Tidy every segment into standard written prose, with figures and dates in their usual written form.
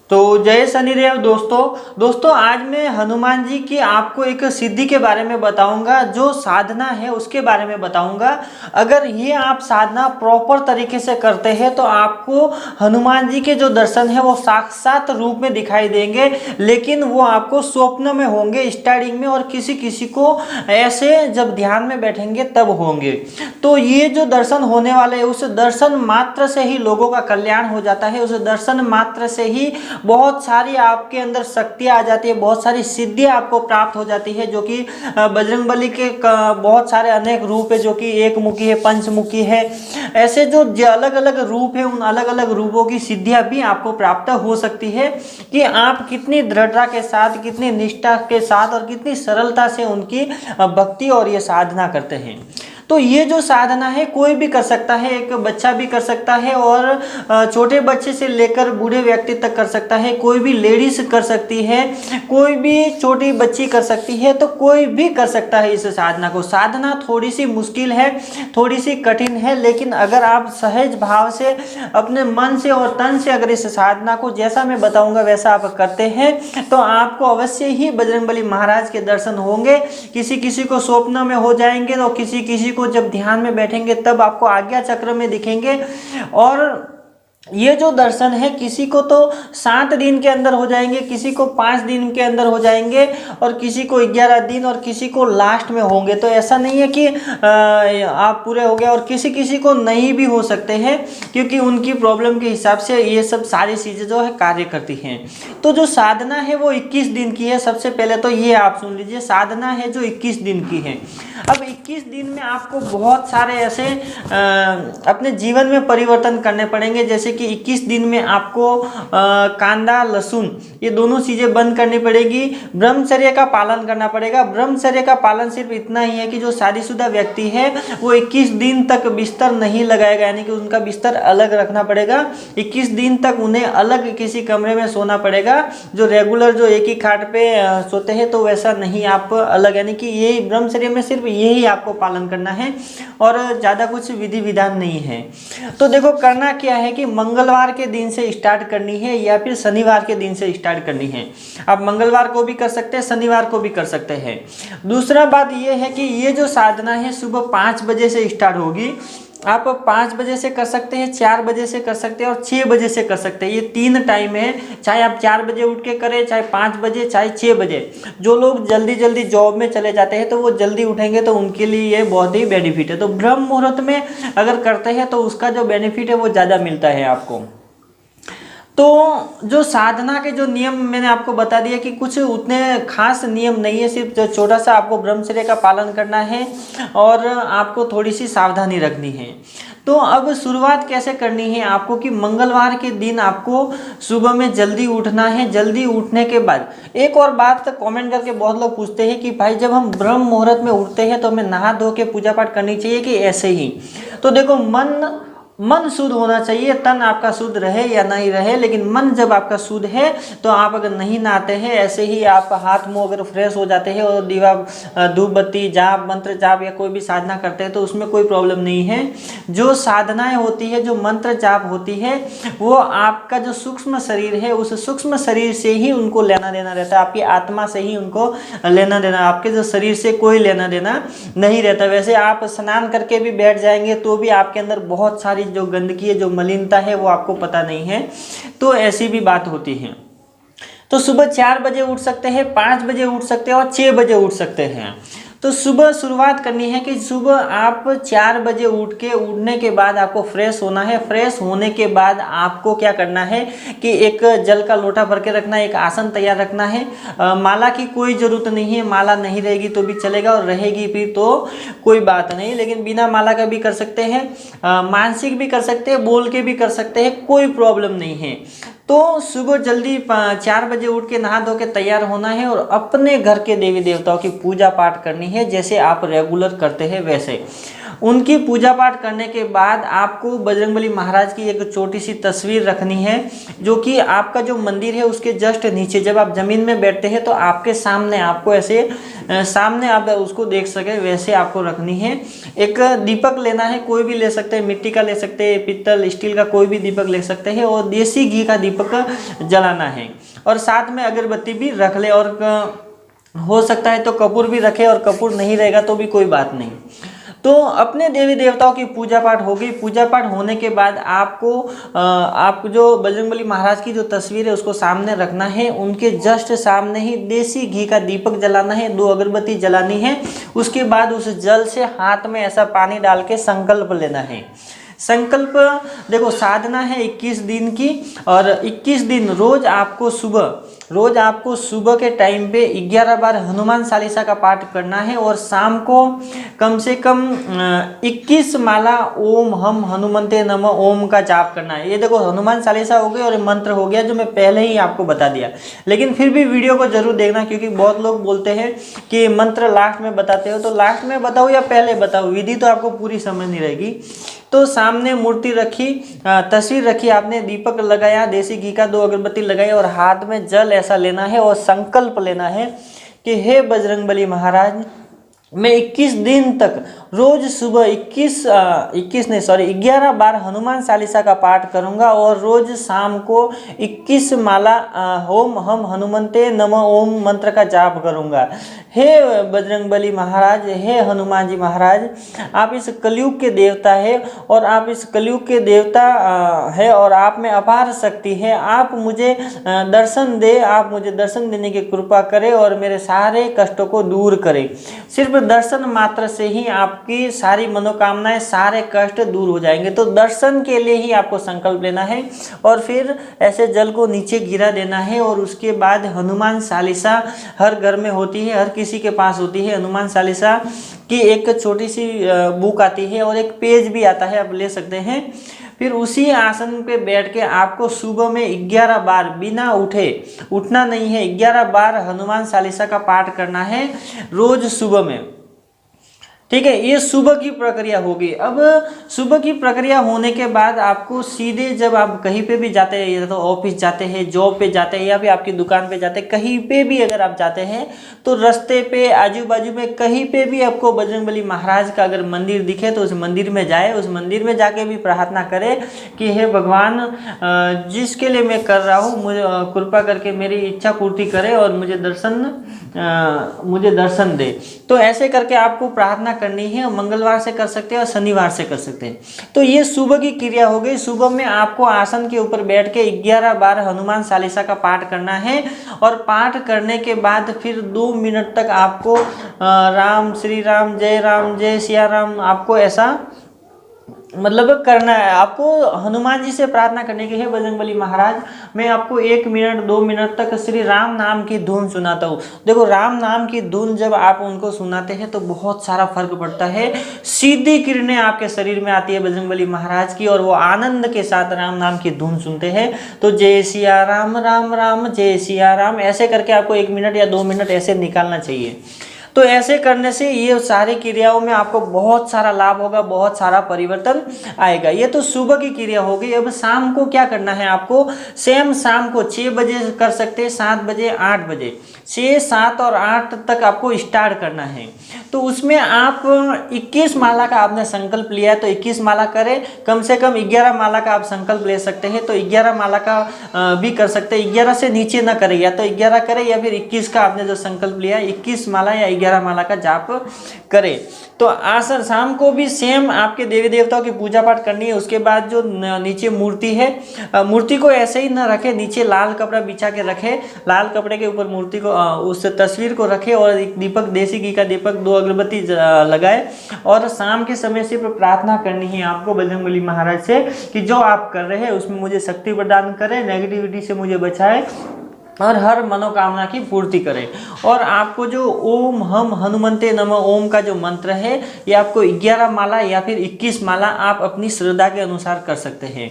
तो जय शनिदेव दोस्तों आज मैं हनुमान जी की आपको एक सिद्धि के बारे में बताऊंगा, जो साधना है उसके बारे में बताऊंगा। अगर ये आप साधना प्रॉपर तरीके से करते हैं तो आपको हनुमान जी के जो दर्शन है वो साक्षात रूप में दिखाई देंगे, लेकिन वो आपको स्वप्न में होंगे स्टार्टिंग में, और किसी किसी को ऐसे जब ध्यान में बैठेंगे तब होंगे। तो ये जो दर्शन होने वाले है उस दर्शन मात्र से ही लोगों का कल्याण हो जाता है। उस दर्शन मात्र से ही बहुत सारी आपके अंदर शक्तियाँ आ जाती है, बहुत सारी सिद्धियाँ आपको प्राप्त हो जाती है, जो कि बजरंगबली के बहुत सारे अनेक रूप है, जो कि एक मुखी है, पंचमुखी है। ऐसे जो अलग अलग रूप है, उन अलग अलग रूपों की सिद्धियाँ भी आपको प्राप्त हो सकती है कि आप कितनी दृढ़ता के साथ, कितनी निष्ठा के साथ और कितनी सरलता से उनकी भक्ति और ये साधना करते हैं। तो ये जो साधना है कोई भी कर सकता है, एक बच्चा भी कर सकता है और छोटे बच्चे से लेकर बूढ़े व्यक्ति तक कर सकता है, कोई भी लेडीज कर सकती है, कोई भी छोटी बच्ची कर सकती है, तो कोई भी कर सकता है इस साधना को। साधना थोड़ी सी मुश्किल है, थोड़ी सी कठिन है, लेकिन अगर आप सहज भाव से अपने मन से और तन से अगर इस साधना को जैसा मैं बताऊंगा वैसा आप करते हैं तो आपको अवश्य ही बजरंगबली महाराज के दर्शन होंगे। किसी किसी को स्वप्न में हो जाएंगे, तो किसी किसी को जब ध्यान में बैठेंगे तब आपको आज्ञा चक्र में दिखेंगे। और ये जो दर्शन है किसी को तो 7 दिन के अंदर हो जाएंगे, किसी को 5 दिन के अंदर हो जाएंगे, और किसी को 11 दिन, और किसी को लास्ट में होंगे। तो ऐसा नहीं है कि आप पूरे हो गए, और किसी किसी को नहीं भी हो सकते हैं, क्योंकि उनकी प्रॉब्लम के हिसाब से ये सब सारी चीज़ें जो है कार्य करती हैं। तो जो साधना है वो 21 दिन की है। सबसे पहले तो ये आप सुन लीजिए, साधना है जो 21 दिन की है। अब 21 दिन में आपको बहुत सारे ऐसे अपने जीवन में परिवर्तन करने पड़ेंगे, जैसे कि 21 दिन में आपको कांदा लहसुन ये दोनों चीज़ें बंद करनी पड़ेगी। ब्रह्मचर्य का पालन करना पड़ेगा। ब्रह्मचर्य का पालन सिर्फ इतना ही है कि जो शादीशुदा व्यक्ति है वो 21 दिन तक बिस्तर नहीं लगाएगा, यानी कि उनका बिस्तर अलग रखना पड़ेगा। 21 दिन तक उन्हें अलग किसी कमरे में सोना पड़ेगा। जो रेगुलर जो एक ही खाट पे सोते हैं तो वैसा नहीं, आप अलग, यानी कि यही ब्रह्मचर्य में सिर्फ यही आपको पालन करना है और ज़्यादा कुछ विधि विधान नहीं है। तो देखो करना क्या है कि मंगलवार के दिन से स्टार्ट करनी है या फिर शनिवार के दिन से स्टार्ट करनी है। आप मंगलवार को भी कर सकते हैं, शनिवार को भी कर सकते हैं। दूसरा बात यह है कि ये जो साधना है सुबह 5 बजे से स्टार्ट होगी। आप 5 बजे से कर सकते हैं, 4 बजे से कर सकते हैं और 6 बजे से कर सकते हैं। ये 3 टाइम है, चाहे आप 4 बजे उठ के करें, चाहे 5 बजे, चाहे 6 बजे। जो लोग जल्दी जल्दी जॉब में चले जाते हैं तो वो जल्दी उठेंगे तो उनके लिए ये बहुत ही बेनिफिट है। तो ब्रह्म मुहूर्त में अगर करते हैं तो उसका जो बेनिफिट है वो ज़्यादा मिलता है आपको। तो जो साधना के जो नियम मैंने आपको बता दिया कि कुछ उतने खास नियम नहीं है, सिर्फ जो छोटा सा आपको ब्रह्मचर्य का पालन करना है और आपको थोड़ी सी सावधानी रखनी है। तो अब शुरुआत कैसे करनी है आपको कि मंगलवार के दिन आपको सुबह में जल्दी उठना है। जल्दी उठने के बाद एक और बात कमेंट करके बहुत लोग पूछते हैं कि भाई जब हम ब्रह्म मुहूर्त में उठते हैं तो हमें नहा धो के पूजा पाठ करनी चाहिए कि ऐसे ही। तो देखो मन शुद्ध होना चाहिए, तन आपका शुद्ध रहे या नहीं रहे, लेकिन मन जब आपका शुद्ध है तो आप अगर नहीं नहाते हैं, ऐसे ही आप हाथ मुंह अगर फ्रेश हो जाते हैं और दीवा धूप बत्ती जाप मंत्र जाप या कोई भी साधना करते हैं तो उसमें कोई प्रॉब्लम नहीं है। जो साधनाएं होती है, जो मंत्र जाप होती है, वो आपका जो सूक्ष्म शरीर है उस सूक्ष्म शरीर से ही उनको लेना देना रहता है। आपकी आत्मा से ही उनको लेना देना, आपके जो शरीर से कोई लेना देना नहीं रहता। वैसे आप स्नान करके भी बैठ जाएंगे तो भी आपके अंदर बहुत सारी जो गंदगी है, जो मलिनता है वो आपको पता नहीं है। तो ऐसी भी बात होती है। तो सुबह 4 बजे उठ सकते हैं, 5 बजे उठ सकते हैं और 6 बजे उठ सकते हैं। तो सुबह शुरुआत करनी है कि सुबह आप 4 बजे उठने के बाद आपको फ्रेश होना है। फ्रेश होने के बाद आपको क्या करना है कि एक जल का लोटा भर के रखना है, एक आसन तैयार रखना है। माला की कोई ज़रूरत नहीं है, माला नहीं रहेगी तो भी चलेगा और रहेगी भी तो कोई बात नहीं, लेकिन बिना माला का भी कर सकते हैं, मानसिक भी कर सकते हैं, बोल के भी कर सकते हैं, कोई प्रॉब्लम नहीं है। तो सुबह जल्दी 4 बजे उठ के नहा धो के तैयार होना है और अपने घर के देवी देवताओं की पूजा पाठ करनी है जैसे आप रेगुलर करते हैं वैसे। उनकी पूजा पाठ करने के बाद आपको बजरंगबली महाराज की एक छोटी सी तस्वीर रखनी है, जो कि आपका जो मंदिर है उसके जस्ट नीचे, जब आप जमीन में बैठते हैं तो आपके सामने, आपको ऐसे सामने आप उसको देख सके वैसे आपको रखनी है। एक दीपक लेना है, कोई भी ले सकते हैं, मिट्टी का ले सकते हैं, पीतल स्टील का कोई भी दीपक ले सकते हैं, और देसी घी का दीपक जलाना है। और साथ में अगरबत्ती भी रख ले, और हो सकता है तो कपूर भी रखे, और कपूर नहीं रहेगा तो भी कोई बात नहीं। तो अपने देवी देवताओं की पूजा पाठ हो गई। पूजा पाठ होने के बाद आपको जो बजरंगबली महाराज की जो तस्वीर है उसको सामने रखना है। उनके जस्ट सामने ही देसी घी का दीपक जलाना है, 2 अगरबत्ती जलानी है। उसके बाद उस जल से हाथ में ऐसा पानी डाल के संकल्प लेना है। संकल्प देखो, साधना है 21 दिन की, और 21 दिन रोज आपको सुबह के टाइम पे 11 बार हनुमान चालीसा का पाठ करना है, और शाम को कम से कम 21 माला ओम हम हनुमंते नमः ओम का जाप करना है। ये देखो हनुमान चालीसा हो गई और मंत्र हो गया जो मैं पहले ही आपको बता दिया, लेकिन फिर भी वीडियो को जरूर देखना, क्योंकि बहुत लोग बोलते हैं कि मंत्र लास्ट में बताते हो, तो लास्ट में बताओ या पहले बताओ, विधि तो आपको पूरी समझ नहीं रहेगी। तो सामने मूर्ति रखी, तस्वीर रखी, आपने दीपक लगाया, देसी घी का 2 अगरबत्ती लगाई, और हाथ में जल ऐसा लेना है और संकल्प लेना है कि हे बजरंगबली महाराज, मैं 21 दिन तक रोज सुबह 11 बार हनुमान चालीसा का पाठ करूंगा, और रोज शाम को 21 माला ओम हम हनुमंते नमः ओम मंत्र का जाप करूंगा। हे बजरंगबली महाराज, हे हनुमान जी महाराज, आप इस कलयुग के देवता है, और आप इस कलयुग के देवता है, और आप में अपार शक्ति है। आप मुझे दर्शन दे, आप मुझे दर्शन देने की कृपा करें, और मेरे सारे कष्टों को दूर करें। सिर्फ दर्शन मात्र से ही आपकी सारी मनोकामनाएं, सारे कष्ट दूर हो जाएंगे। तो दर्शन के लिए ही आपको संकल्प लेना है, और फिर ऐसे जल को नीचे गिरा देना है। और उसके बाद हनुमान चालीसा हर घर में होती है, हर किसी के पास होती है। हनुमान चालीसा की एक छोटी सी बुक आती है, और एक पेज भी आता है, आप ले सकते हैं। फिर उसी आसन पे बैठ के आपको सुबह में 11 बार बिना उठे, उठना नहीं है, 11 बार हनुमान चालीसा का पाठ करना है रोज सुबह में। ठीक है, ये सुबह की प्रक्रिया होगी। अब सुबह की प्रक्रिया होने के बाद आपको सीधे, जब आप कहीं पे भी जाते हैं, या तो ऑफिस जाते हैं, जॉब पे जाते हैं, या फिर आपकी दुकान पे जाते हैं, कहीं पे भी अगर आप जाते हैं, तो रास्ते पे आजू बाजू में कहीं पे भी आपको बजरंगबली महाराज का अगर मंदिर दिखे तो उस मंदिर में जाए। उस मंदिर में जाके भी प्रार्थना करें कि हे भगवान, जिसके लिए मैं कर रहा हूँ, मुझे कृपा करके मेरी इच्छा पूर्ति करे, और मुझे दर्शन दे। तो ऐसे करके आपको प्रार्थना करनी है। मंगलवार से कर सकते हैं और शनिवार से कर सकते हैं। तो ये सुबह की क्रिया हो गई। सुबह में आपको आसन के ऊपर बैठ के 11 बार हनुमान चालीसा का पाठ करना है, और पाठ करने के बाद फिर 2 मिनट तक आपको राम श्री राम जय सिया राम, आपको ऐसा मतलब करना है। आपको हनुमान जी से प्रार्थना करने की है, बजरंगबली महाराज मैं आपको 1 मिनट 2 मिनट तक श्री राम नाम की धुन सुनाता हूँ। देखो, राम नाम की धुन जब आप उनको सुनाते हैं तो बहुत सारा फर्क पड़ता है। सीधी किरणें आपके शरीर में आती है बजरंगबली महाराज की, और वो आनंद के साथ राम नाम की धुन सुनते हैं। तो जय सिया राम राम राम जय सिया राम, ऐसे करके आपको 1 मिनट या 2 मिनट ऐसे निकालना चाहिए। तो ऐसे करने से ये सारी क्रियाओं में आपको बहुत सारा लाभ होगा, बहुत सारा परिवर्तन आएगा। ये तो सुबह की क्रिया हो गई। अब शाम को क्या करना है आपको, सेम शाम को 6 बजे कर सकते हैं, 7 बजे, 8 बजे, 6, 7 और 8 तक आपको स्टार्ट करना है। तो उसमें आप 21 माला का आपने संकल्प लिया है तो 21 माला करें। कम से कम 11 माला का आप संकल्प ले सकते हैं, तो 11 माला का भी कर सकते हैं। 11 से नीचे ना करें, या तो 11 करें या फिर 21 का आपने जो संकल्प लिया है 21 माला या 11 माला का जाप करें। तो आसर शाम को भी सेम आपके देवी देवताओं की पूजा पाठ करनी है। उसके बाद जो नीचे मूर्ति है, मूर्ति को ऐसे ही ना रखे, नीचे लाल कपड़ा बिछा के रखे, लाल कपड़े के ऊपर मूर्ति को, उस तस्वीर को रखे, और एक दीपक, देसी घी का दीपक, 2 अगरबत्ती लगाए। और शाम के समय सिर्फ प्रार्थना करनी है आपको बजरंगबली महाराज से कि जो आप कर रहे हैं उसमें मुझे शक्ति प्रदान करें, नेगेटिविटी से मुझे बचाए, और हर मनोकामना की पूर्ति करें। और आपको जो ओम हम हनुमंते नमः ओम का जो मंत्र है, ये आपको 11 माला या फिर 21 माला आप अपनी श्रद्धा के अनुसार कर सकते हैं।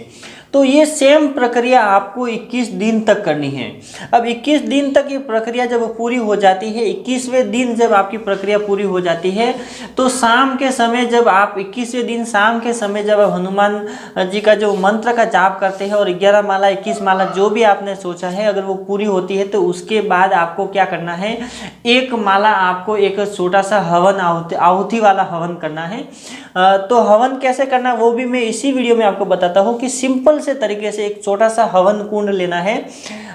तो ये सेम प्रक्रिया आपको 21 दिन तक करनी है। अब 21 दिन तक ये प्रक्रिया जब पूरी हो जाती है, 21वें दिन जब आपकी प्रक्रिया पूरी हो जाती है, तो शाम के समय जब आप 21वें दिन शाम के समय जब आप हनुमान जी का जो मंत्र का जाप करते हैं और 11 माला 21 माला जो भी आपने सोचा है अगर वो पूरी होती है, तो उसके बाद आपको क्या करना है, एक माला आपको एक छोटा सा हवन आहुति वाला हवन करना है। तो हवन कैसे करना वो भी मैं इसी वीडियो में आपको बताता हूँ कि सिंपल से तरीके से एक छोटा सा हवन कुंड लेना है।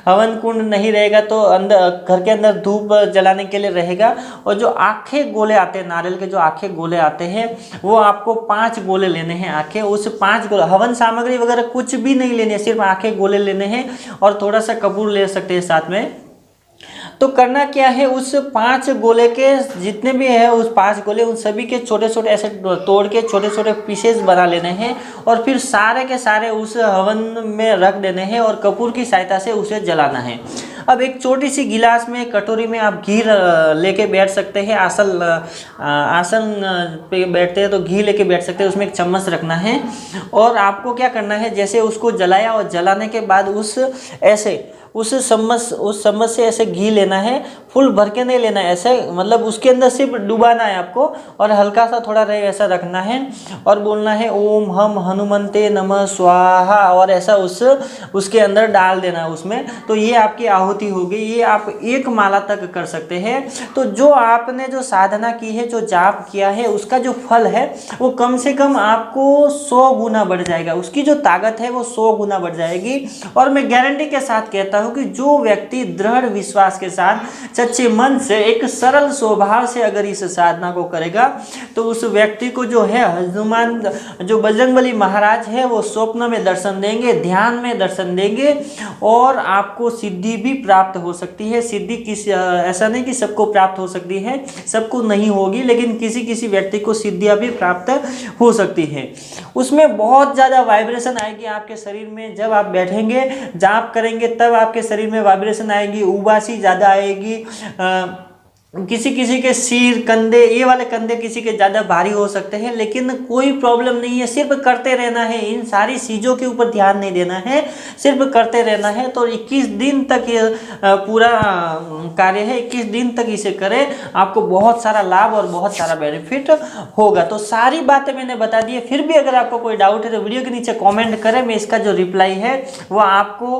हवन कुंड नहीं रहेगा तो अंदर घर के अंदर धूप जलाने के लिए रहेगा, और जो आखे गोले आते हैं, नारियल के जो आखे गोले आते हैं, वो आपको 5 गोले लेने हैं आखे। उस 5 गोले, हवन सामग्री वगैरह कुछ भी नहीं लेनी है, सिर्फ आखे गोले लेने हैं और थोड़ा सा कपूर ले सकते हैं साथ में। तो करना क्या है, उस 5 गोले के जितने भी है उस 5 गोले उन सभी के छोटे छोटे ऐसे तोड़ के छोटे छोटे पीसेस बना लेने हैं और फिर सारे के सारे उस हवन में रख देने हैं और कपूर की सहायता से उसे जलाना है। अब एक छोटी सी गिलास में, कटोरी में आप घी लेके बैठ सकते हैं। आसन पे बैठते हैं तो घी लेके बैठ सकते हैं, उसमें एक चम्मच रखना है और आपको क्या करना है, जैसे उसको जलाया और जलाने के बाद उस चम्मच से ऐसे घी लेना है, फुल भर के नहीं लेना है, ऐसे मतलब उसके अंदर सिर्फ डुबाना है आपको और हल्का सा थोड़ा रहे ऐसा रखना है और बोलना है ओम हम हनुमंते नमः स्वाहा, और ऐसा उसके अंदर डाल देना है उसमें। तो ये आपकी आहुति होगी। ये आप 1 माला तक कर सकते हैं। तो जो आपने जो साधना की है, जो जाप किया है, उसका जो फल है वो कम से कम आपको 100 गुना बढ़ जाएगा, उसकी जो ताकत है वो 100 गुना बढ़ जाएगी। और मैं गारंटी के साथ कहता हूं कि जो व्यक्ति दृढ़ विश्वास के साथ, सच्चे मन से, एक सरल स्वभाव से अगर इस साधना को करेगा, तो उस व्यक्ति को जो है हनुमान, जो बजरंगबली महाराज है, वो स्वप्न में दर्शन देंगे, ध्यान में दर्शन देंगे और आपको सिद्धि भी प्राप्त हो सकती है। सिद्धि ऐसा नहीं कि सबको प्राप्त हो सकती है, सबको नहीं होगी, लेकिन किसी किसी व्यक्ति को सिद्धियां भी प्राप्त हो सकती है। उसमें बहुत ज़्यादा वाइब्रेशन आएगी आपके शरीर में। जब आप बैठेंगे, जाप करेंगे, तब आपके शरीर में वाइब्रेशन आएगी, उबासी ज़्यादा आएगी। किसी किसी के सिर, कंधे, ये वाले कंधे किसी के ज़्यादा भारी हो सकते हैं, लेकिन कोई प्रॉब्लम नहीं है, सिर्फ करते रहना है। इन सारी चीज़ों के ऊपर ध्यान नहीं देना है, सिर्फ करते रहना है। तो 21 दिन तक ये पूरा कार्य है, 21 दिन तक इसे करें, आपको बहुत सारा लाभ और बहुत सारा बेनिफिट होगा। तो सारी बातें मैंने बता दी है। फिर भी अगर आपको कोई डाउट है तो वीडियो के नीचे कॉमेंट करें, मैं इसका जो रिप्लाई है वो आपको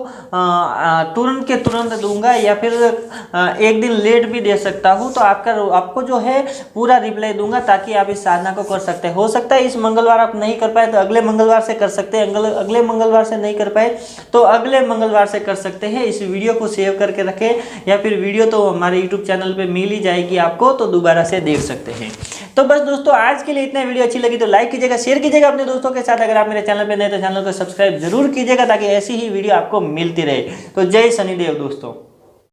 तुरंत के तुरंत दूंगा, या फिर एक दिन लेट भी दे सकता हूँ। तो आपको जो है पूरा रिप्लाई दूंगा, ताकि आप इस साधना को कर सकते हैं। हो सकता है इस मंगलवार आप नहीं कर पाए तो अगले मंगलवार से कर सकते हैं, अगले मंगलवार से नहीं कर पाए तो अगले मंगलवार से कर सकते हैं। इस वीडियो को सेव करके रखें, या फिर वीडियो तो हमारे यूट्यूब चैनल पे मिल ही जाएगी आपको, तो दोबारा से देख सकते हैं। तो बस दोस्तों, आज के लिए इतना। वीडियो अच्छी लगी तो लाइक कीजिएगा, शेयर कीजिएगा अपने दोस्तों के साथ। अगर आप मेरे चैनल पे नए तो चैनल को सब्सक्राइब जरूर कीजिएगा, ताकि ऐसी ही वीडियो आपको मिलती रहे। तो जय शनिदेव दोस्तों।